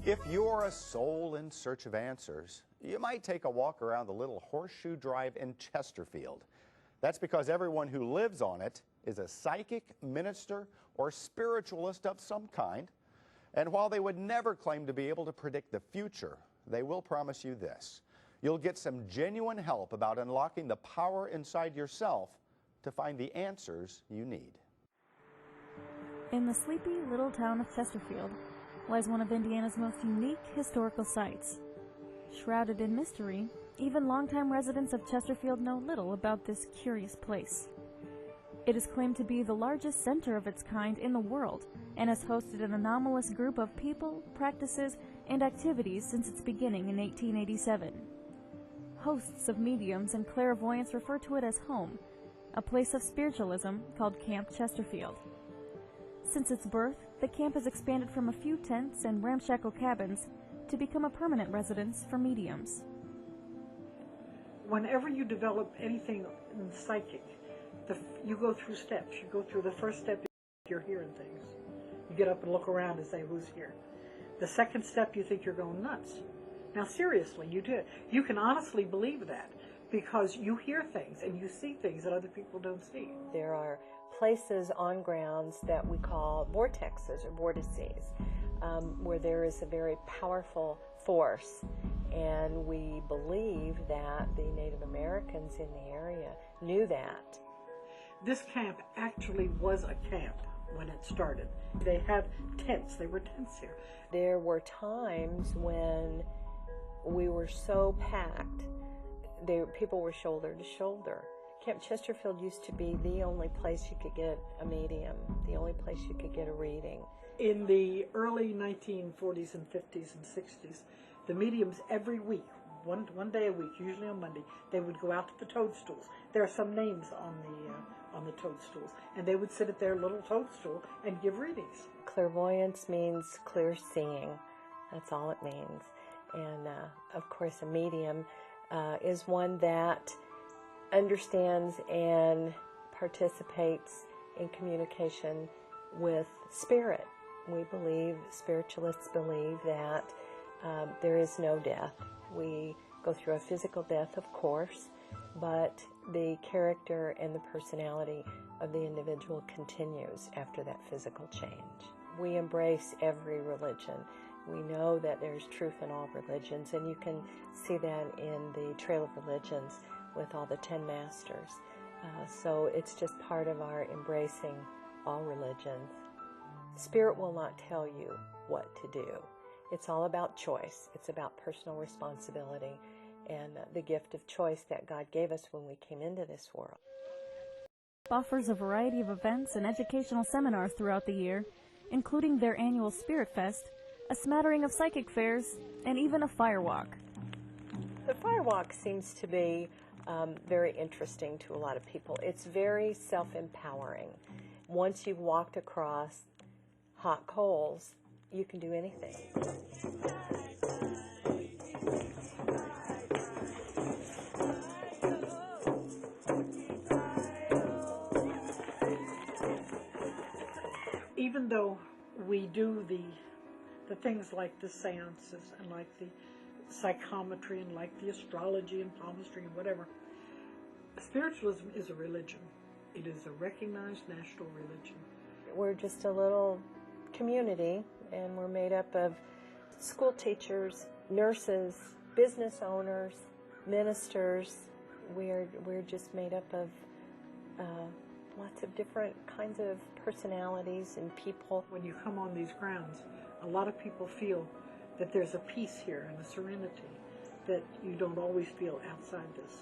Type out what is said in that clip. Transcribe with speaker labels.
Speaker 1: If you're a soul in search of answers, you might take a walk around the little horseshoe drive in Chesterfield. That's because everyone who lives on it is a psychic, minister, or spiritualist of some kind. And while they would never claim to be able to predict the future, they will promise you this: you'll get some genuine help about unlocking the power inside yourself to find the answers you need.
Speaker 2: In the sleepy little town of Chesterfield lies one of Indiana's most unique historical sites. Shrouded in mystery, even longtime residents of Chesterfield know little about this curious place. It is claimed to be the largest center of its kind in the world and has hosted an anomalous group of people, practices, and activities since its beginning in 1887. Hosts of mediums and clairvoyants refer to it as home, a place of spiritualism called Camp Chesterfield. Since its birth, the camp has expanded from a few tents and ramshackle cabins to become a permanent residence for mediums.
Speaker 3: Whenever you develop anything in psychic, you go through steps. You go through the first step, you're hearing things. You get up and look around and say, who's here? The second step, you think you're going nuts. Now seriously, you do. You can honestly believe that because you hear things and you see things that other people don't see.
Speaker 4: There are places on grounds that we call vortexes or vortices, where there is a very powerful force, and we believe that the Native Americans in the area knew that.
Speaker 3: This camp actually was a camp when it started. They had tents. There were tents here.
Speaker 4: There were times when we were so packed, people were shoulder to shoulder. Camp Chesterfield used to be the only place you could get a medium, the only place you could get a reading.
Speaker 3: In the early 1940s and 50s and 60s, the mediums every week, one day a week, usually on Monday, they would go out to the toadstools. There are some names on the toadstools, and they would sit at their little toadstool and give readings.
Speaker 4: Clairvoyance means clear seeing. That's all it means. And of course, a medium is one that understands and participates in communication with spirit. We believe, spiritualists believe, that there is no death. We go through a physical death, of course, but the character and the personality of the individual continues after that physical change. We embrace every religion. We know that there's truth in all religions, and you can see that in the Trail of Religions with all the 10 masters. So it's just part of our embracing all religions. Spirit will not tell you what to do. It's all about choice. It's about personal responsibility and the gift of choice that God gave us when we came into this world.
Speaker 2: Offers a variety of events and educational seminars throughout the year, including their annual Spirit Fest, a smattering of psychic fairs, and even a firewalk.
Speaker 4: The firewalk seems to be very interesting to a lot of people. It's very self-empowering. Once you've walked across hot coals, you can do anything.
Speaker 3: Even though we do the things like the seances and like the psychometry and like the astrology and palmistry and whatever, spiritualism is a religion. It is a recognized national religion.
Speaker 4: We're just a little community, and we're made up of school teachers, nurses, business owners, ministers. We're just made up of lots of different kinds of personalities and people.
Speaker 3: When you come on these grounds, a lot of people feel that there's a peace here and a serenity that you don't always feel outside this.